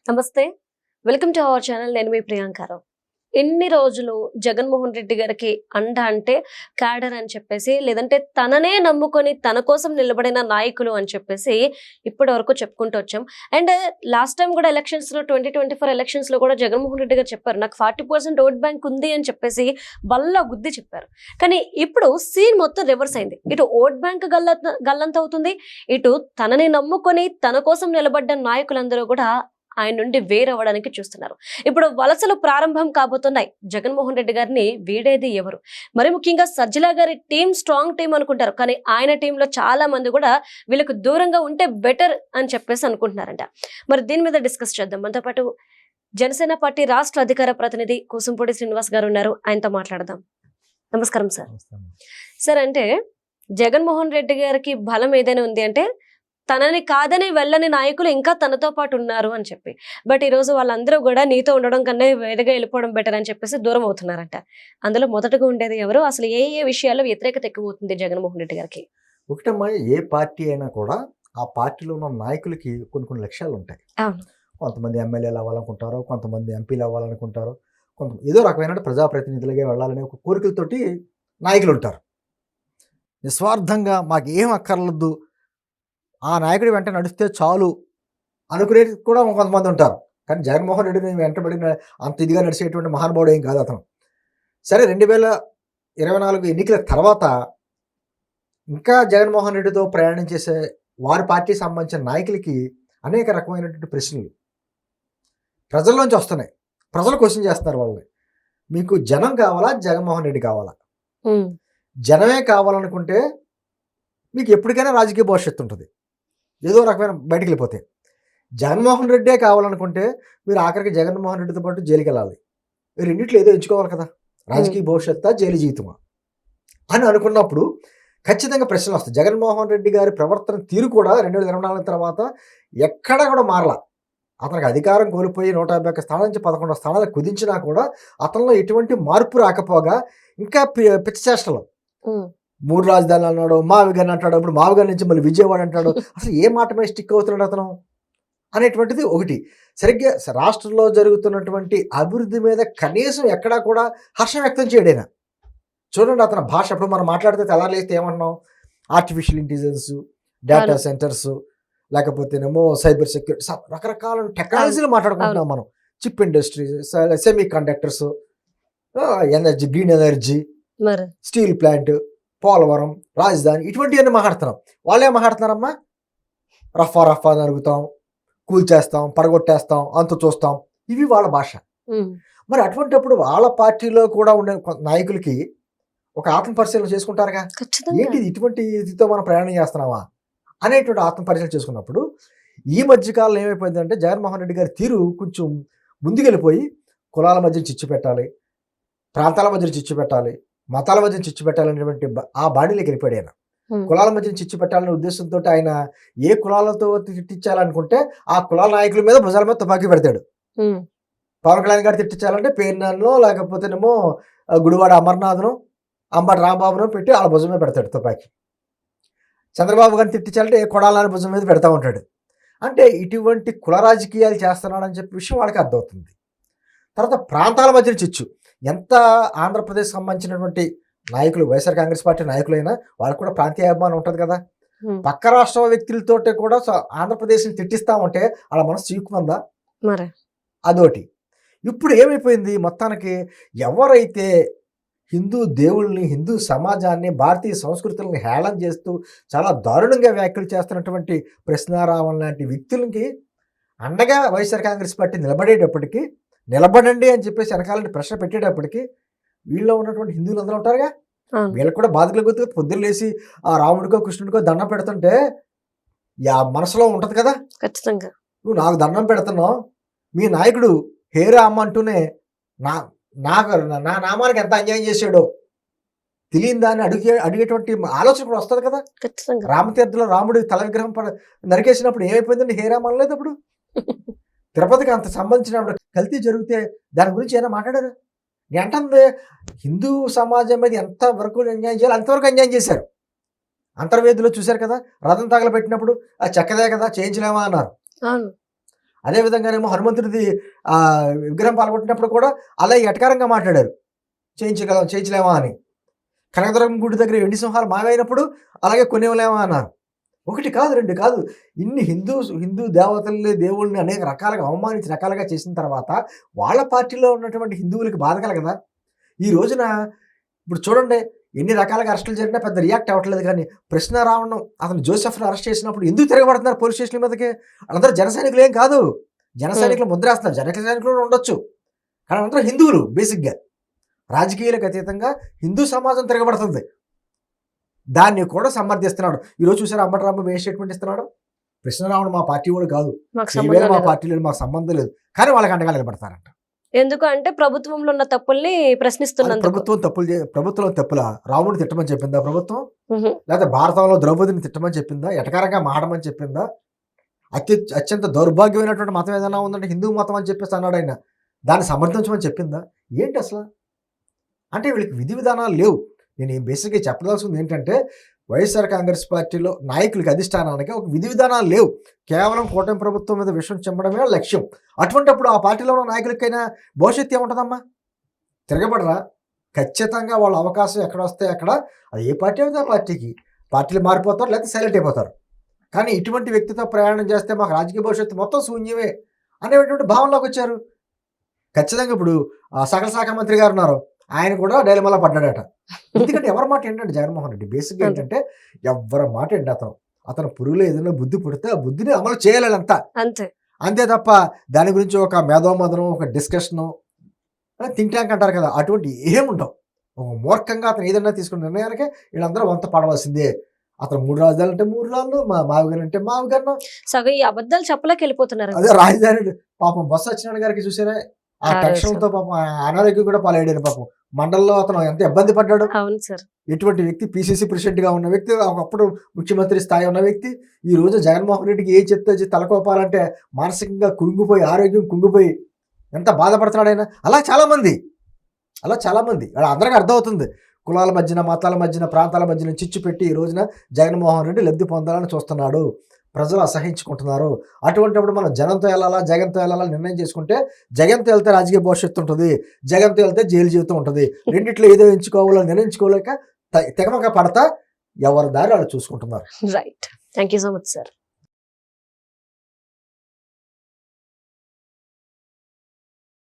నమస్తే. Welcome to our channel. నేను మీ ప్రియాంకారావు. ఎన్ని రోజులు జగన్మోహన్ రెడ్డి గారికి అండ అంటే క్యాడర్ అని చెప్పేసి, లేదంటే తననే నమ్ముకొని తన కోసం నిలబడిన నాయకులు అని చెప్పేసి ఇప్పటి వరకు చెప్పుకుంటూ వచ్చాం. అండ్ లాస్ట్ టైం కూడా ఎలక్షన్స్లో 2024 ఎలక్షన్స్లో కూడా జగన్మోహన్ రెడ్డి గారు చెప్పారు, నాకు 40% ఓట్ బ్యాంక్ ఉంది అని చెప్పేసి బల్ల గుద్ది చెప్పారు. కానీ ఇప్పుడు సీన్ మొత్తం రివర్స్ అయింది. ఇటు ఓట్ బ్యాంక్ గల్లంత అవుతుంది, ఇటు తనని నమ్ముకొని తన కోసం నిలబడ్డ నాయకులందరూ కూడా ఆయన నుండి వేరవ్వడానికి చూస్తున్నారు. ఇప్పుడు వలసలు ప్రారంభం కాబోతున్నాయి. జగన్మోహన్ రెడ్డి గారిని వీడేది ఎవరు? మరి ముఖ్యంగా సజ్జల గారి టీం స్ట్రాంగ్ టీం అనుకుంటారు, కానీ ఆయన టీంలో చాలా మంది కూడా వీళ్ళకు దూరంగా ఉంటే బెటర్ అని చెప్పేసి అనుకుంటున్నారంట. మరి దీని మీద డిస్కస్ చేద్దాం. మనతో పాటు జనసేన పార్టీ రాష్ట్ర అధికార ప్రతినిధి కూసంపూడి శ్రీనివాస్ గారు ఉన్నారు, ఆయనతో మాట్లాడదాం. నమస్కారం సార్. సార్, అంటే జగన్మోహన్ రెడ్డి గారికి బలం ఏదైనా ఉంది అంటే తనని కాదని వెళ్ళని నాయకులు ఇంకా తనతో పాటు ఉన్నారు అని చెప్పి. బట్ ఈ రోజు వాళ్ళందరూ కూడా నీతో ఉండడం కన్నా వేరేగా వెళ్ళిపోవడం బెటర్ అని చెప్పేసి దూరం అవుతున్నారంట. అందులో మొదటగా ఉండేది ఎవరు? అసలు ఏ ఏ విషయాల్లో వ్యతిరేకత ఎక్కువ అవుతుంది జగన్మోహన్ రెడ్డి గారికి? ఒకటమ్మా, ఏ పార్టీ అయినా కూడా ఆ పార్టీలో ఉన్న నాయకులకి కొన్ని లక్ష్యాలు ఉంటాయి. కొంతమంది ఎమ్మెల్యేలు అవ్వాలనుకుంటారు, కొంతమంది ఎంపీలు అవ్వాలనుకుంటారు, ఏదో రకమైన ప్రజాప్రతినిధులుగా వెళ్ళాలనే ఒక కోరికలతోటి నాయకులు ఉంటారు. నిస్వార్థంగా మాకు ఏం అక్కర్లేదు, ఆ నాయకుడి వెంట నడిస్తే చాలు అనుకునేది కూడా కొంతమంది ఉంటారు. కానీ జగన్మోహన్ రెడ్డిని వెంటబడిన అంత ఇదిగా నడిచేటువంటి మహానుభావుడు ఏం కాదు అతను. సరే, 2024 ఎన్నికల తర్వాత ఇంకా జగన్మోహన్ రెడ్డితో ప్రయాణం చేసే వారి పార్టీకి సంబంధించిన నాయకులకి అనేక రకమైనటువంటి ప్రశ్నలు ప్రజల్లోంచి వస్తున్నాయి. ప్రజలు క్వశ్చన్ చేస్తున్నారు వాళ్ళని, మీకు జనం కావాలా, జగన్మోహన్ రెడ్డి కావాలా? జనమే కావాలనుకుంటే మీకు ఎప్పటికైనా రాజకీయ భవిష్యత్తు ఉంటుంది, ఏదో రకమైన బయటికి వెళ్ళిపోతే. జగన్మోహన్ రెడ్డే కావాలనుకుంటే మీరు ఆఖరికి జగన్మోహన్ రెడ్డితో పాటు జైలుకి వెళ్ళాలి. మీరు రెండిట్లో ఏదో ఎంచుకోవాలి కదా, రాజకీయ భవిష్యత్తు జైలు జీవితమా అని అనుకున్నప్పుడు ఖచ్చితంగా ప్రశ్నలు వస్తాయి. జగన్మోహన్ రెడ్డి గారి ప్రవర్తన తీరు కూడా 2024 తర్వాత ఎక్కడా కూడా మారలా. అతనికి అధికారం కోల్పోయి 151 స్థానాల నుంచి 11 స్థానాలు కుదించినా కూడా అతనిలో ఎటువంటి మార్పు రాకపోగా ఇంకా పిచ్చచేష్టలు. 3 రాజధానులు అన్నాడు, మావిగన్ అంటాడు, ఇప్పుడు మావిగన్ నుంచి మళ్ళీ విజయవాడ అంటాడు. అసలు ఏ మాట మీద స్టిక్ అవుతున్నాడు అతను అనేటువంటిది ఒకటి. సరిగ్గా రాష్ట్రంలో జరుగుతున్నటువంటి అభివృద్ధి మీద కనీసం ఎక్కడా కూడా హర్షం వ్యక్తం చేయడైనా. చూడండి అతని భాష. ఇప్పుడు మనం మాట్లాడితే తెల్లారలేస్తే ఏమంటున్నాం, ఆర్టిఫిషియల్ ఇంటెలిజెన్స్, డేటా సెంటర్స్, లేకపోతేనేమో సైబర్ సెక్యూరిటీ, రకరకాల టెక్నాలజీలు మాట్లాడుకుంటున్నాం మనం. Chip industry, semiconductors, energy, green energy, steel plant, Polavaram, రాజధాని, ఇటువంటివన్నీ మాట్లాడుతున్నాం. వాళ్ళే మాట్లాడుతున్నారమ్మా, రఫా నరుగుతాం, కూల్చేస్తాం, పడగొట్టేస్తాం, అంత చూస్తాం, ఇవి వాళ్ళ భాష. మరి అటువంటిప్పుడు వాళ్ళ పార్టీలో కూడా ఉండే నాయకులకి ఒక ఆత్మపరిశీలన చేసుకుంటారుగా, ఏంటి ఇటువంటి ఇదితో మనం ప్రయాణం చేస్తున్నావా అనేటువంటి ఆత్మపరిశీలన చేసుకున్నప్పుడు ఈ మధ్యకాలంలో ఏమైపోయిందంటే జగన్మోహన్ రెడ్డి గారి తీరు కొంచెం ముందుకెళ్ళిపోయి కులాల మధ్య చిచ్చు పెట్టాలి, ప్రాంతాల మధ్య చిచ్చు పెట్టాలి, మతాల మధ్య చిచ్చు పెట్టాలనేటువంటి ఆ బాడీలోకి వెళ్ళిపోయాడు ఆయన. కులాల మధ్య చిచ్చు పెట్టాలనే ఉద్దేశంతో ఆయన ఏ కులాలతో తిట్టించాలనుకుంటే ఆ కులాల నాయకుల మీద భుజాల మీద తుపాకీ పెడతాడు. పవన్ కళ్యాణ్ గారు తిట్టించాలంటే పేర్నాల్లో, లేకపోతేనేమో గుడివాడ అమర్నాథ్ను, అంబటి రాంబాబును పెట్టి వాళ్ళ భుజం మీద పెడతాడు తుపాకీ. చంద్రబాబు గారిని తిట్టించాలంటే ఏ కొడాలని భుజం మీద పెడతా ఉంటాడు. అంటే ఇటువంటి కుల రాజకీయాలు చేస్తున్నాడని చెప్పే విషయం వాళ్ళకి అర్థమవుతుంది. తర్వాత ప్రాంతాల మధ్య చిచ్చు. ఎంత ఆంధ్రప్రదేశ్ సంబంధించినటువంటి నాయకులు, వైఎస్ఆర్ కాంగ్రెస్ పార్టీ నాయకులైనా వాళ్ళకు కూడా ప్రాంతీయ అభిమానం ఉంటుంది కదా. పక్క రాష్ట్ర వ్యక్తులతో కూడా ఆంధ్రప్రదేశ్ని తిట్టిస్తా ఉంటే వాళ్ళ మనసు చీకుమందా? అదోటి. ఇప్పుడు ఏమైపోయింది, మొత్తానికి ఎవరైతే హిందూ దేవుళ్ళని, హిందూ సమాజాన్ని, భారతీయ సంస్కృతులను హేళన చేస్తూ చాలా దారుణంగా వ్యాఖ్యలు చేస్తున్నటువంటి ప్రశ్నారావణ లాంటి వ్యక్తులకి అండగా వైఎస్ఆర్ కాంగ్రెస్ పార్టీ నిలబడేటప్పటికీ, నిలబడండి అని చెప్పేసి వెనకాలంటే ప్రశ్న పెట్టేటప్పటికి వీళ్ళలో ఉన్నటువంటి హిందువులు అందరూ ఉంటారుగా, వీళ్ళకి కూడా బాధకులు గుర్తు. పొద్దున్న లేసి ఆ రాముడికో కృష్ణుడికో దండం పెడుతుంటే మనసులో ఉంటుంది కదా, ఖచ్చితంగా నువ్వు నాకు దండం పెడుతున్నావు, మీ నాయకుడు హేరా అమ్మ అంటూనే నా నామానికి ఎంత అన్యాయం చేశాడో తెలియని దాన్ని అడిగేటువంటి ఆలోచన కూడా వస్తుంది కదా. రామతీర్థంలో రాముడి తల విగ్రహం నరికేసినప్పుడు ఏమైపోయిందండి, హేరామ్ అనలేదు. అప్పుడు తిరుపతికి అంత సంబంధించిన కల్తీ జరిగితే దాని గురించి ఏమైనా మాట్లాడారు? ఏంటంది, హిందూ సమాజం మీద ఎంత వరకు అన్యాయం చేయాలి అంతవరకు అన్యాయం చేశారు. అంతర్వేదిలో చూశారు కదా, రథం తగలబెట్టినప్పుడు ఆ చెక్కదే కదా చేయించలేమా అన్నారు. అదే విధంగానేమో హనుమంతుడిది విగ్రహం పాల్గొట్టినప్పుడు కూడా అలా ఎటకారంగా మాట్లాడారు, చేయించలేమా అని. కనకదుర్గం గుడి దగ్గర ఎండి సింహాలు మావైనప్పుడు అలాగే కొనివ్వలేమా అన్నారు. ఒకటి కాదు, రెండు కాదు, ఇన్ని హిందూ దేవతల్ని, దేవుళ్ళని అనేక రకాలుగా అవమానించి రకాలుగా చేసిన తర్వాత వాళ్ళ పార్టీలో ఉన్నటువంటి హిందువులకి బాధ కలగదా? ఈ రోజున ఇప్పుడు చూడండి, ఎన్ని రకాలుగా అరెస్టులు జరిగినా పెద్ద రియాక్ట్ అవ్వట్లేదు. కానీ కృష్ణారావణం అతను జోసెఫ్ని అరెస్ట్ చేసినప్పుడు ఎందుకు తిరగబడుతున్నారు పోలీస్ స్టేషన్ల మీదకి? వాళ్ళందరూ జన సైనికులు ఏం కాదు, జన సైనికులు ముద్రేస్తున్నారు, జన సైనికులు ఉండొచ్చు, కానీ అందరూ హిందువులు. బేసిక్గా రాజకీయాలకు అతీతంగా హిందూ సమాజం తిరగబడుతుంది, దాన్ని కూడా సమర్థిస్తున్నాడు. ఈరోజు చూసారు అంబటరాంబాబు ఏ స్టేట్మెంట్ ఇస్తున్నాడు? కృష్ణరావణ మా పార్టీ వాడు కాదు, మా పార్టీ లేదు, మాకు సంబంధం లేదు, కానీ వాళ్ళకి అండగా నిలబడతారంట. ఎందుకు అంటే ప్రభుత్వంలో ఉన్న తప్పుల్ని ప్రశ్నిస్తున్నారు. ప్రభుత్వం తప్పులా? రాముడిని తిట్టమని చెప్పిందా ప్రభుత్వం? లేకపోతే భారతంలో ద్రౌపదిని తిట్టమని చెప్పిందా? ఎటకారంగా మాడమని చెప్పిందా? అత్యంత దౌర్భాగ్యమైనటువంటి మతం ఏదైనా ఉందంటే హిందూ మతం అని చెప్పేసి అన్నాడు ఆయన, దాన్ని సమర్థించమని చెప్పిందా? ఏంటి అసలు? అంటే వీళ్ళకి విధి విధానాలు లేవు. నేను బేసిక్గా చెప్పదలుచుకుంది ఏంటంటే, వైఎస్ఆర్ కాంగ్రెస్ పార్టీలో నాయకులకి అధిష్టానానికి ఒక విధి విధానాలు లేవు. కేవలం కూటమి ప్రభుత్వం మీద విషయం చెమ్మడమే లక్ష్యం. అటువంటిప్పుడు ఆ పార్టీలో ఉన్న నాయకులకైనా భవిష్యత్తు ఏముంటుందమ్మా? తిరగబడరా? ఖచ్చితంగా వాళ్ళ అవకాశం ఎక్కడ వస్తే అక్కడ, అది ఏ పార్టీ అయితే ఆ పార్టీలు మారిపోతారు, లేకపోతే సైలెంట్ అయిపోతారు. కానీ ఇటువంటి వ్యక్తితో ప్రయాణం చేస్తే మాకు రాజకీయ భవిష్యత్తు మొత్తం శూన్యమే అనేటువంటి భావనలోకి వచ్చారు. ఖచ్చితంగా ఇప్పుడు సకల శాఖ మంత్రి గారు ఉన్నారు, ఆయన కూడా డైలమాలో పడ్డాడట. ఎందుకంటే ఎవరి మాట ఏంటంటే జగన్మోహన్ రెడ్డి బేసిక్గా ఏంటంటే ఎవరి మాట ఏంటి, అతను పురుగులో ఏదైనా బుద్ధి పుడితే ఆ బుద్ధిని అమలు చేయాలి అంతే తప్ప దాని గురించి ఒక మేధోమదనం, ఒక డిస్కషను, థింక్ ట్యాంక్ అంటారు కదా, అటువంటి ఏముండవు. ఒక మూర్ఖంగా అతను ఏదైనా తీసుకున్న నిర్ణయానికి వీళ్ళందరూ వంత పడవలసిందే. అతను 3 రాజధానులు అంటే 3 రాళ్ళు, మావిగన్ అంటే మావిగన్ను. సగం ఈ అబద్ధాలు చెప్పలేక వెళ్ళిపోతున్నారు. అదే రాజధాని పాపం బొత్స సత్యనారాయణ గారికి చూసారా, ఆ టెన్షన్తో పాపం అనారోగ్యం కూడా పాలయ్యాడు. పాపం మండలంలో అతను ఎంత ఇబ్బంది పడ్డాడు. అవును సార్. ఎటువంటి వ్యక్తి, పిసిసి ప్రెసిడెంట్ గా ఉన్న వ్యక్తి, ఒకప్పుడు ముఖ్యమంత్రి స్థాయి ఉన్న వ్యక్తి, ఈ రోజు జగన్మోహన్ రెడ్డికి ఏ చెప్తే తలకోపాలంటే మానసికంగా కుంగిపోయి, ఆరోగ్యం కుంగిపోయి ఎంత బాధపడుతున్నాడు ఆయన. అలా చాలా మంది అందరికీ అర్థమవుతుంది. కులాల మధ్యన, మతాల మధ్యన, ప్రాంతాల మధ్యన చిచ్చు పెట్టి ఈ రోజున జగన్మోహన్ రెడ్డి లబ్ధి పొందాలని చూస్తున్నాడు. ప్రజలు అసహించుకుంటున్నారు. అటువంటిప్పుడు మనం జగన్తో వెళ్ళాలా నిర్ణయం చేసుకుంటే, జగన్తో వెళ్తే రాజకీయ భవిష్యత్తు ఉంటుంది, జగన్తో వెళ్తే జైలు జీవితం ఉంటుంది. రెండిట్లో ఏదో ఎంచుకోవాలో నిర్ణయించుకోలేక తెగమక పడతా ఎవరి దారి వాళ్ళు చూసుకుంటున్నారు. Right. Thank you so much sir.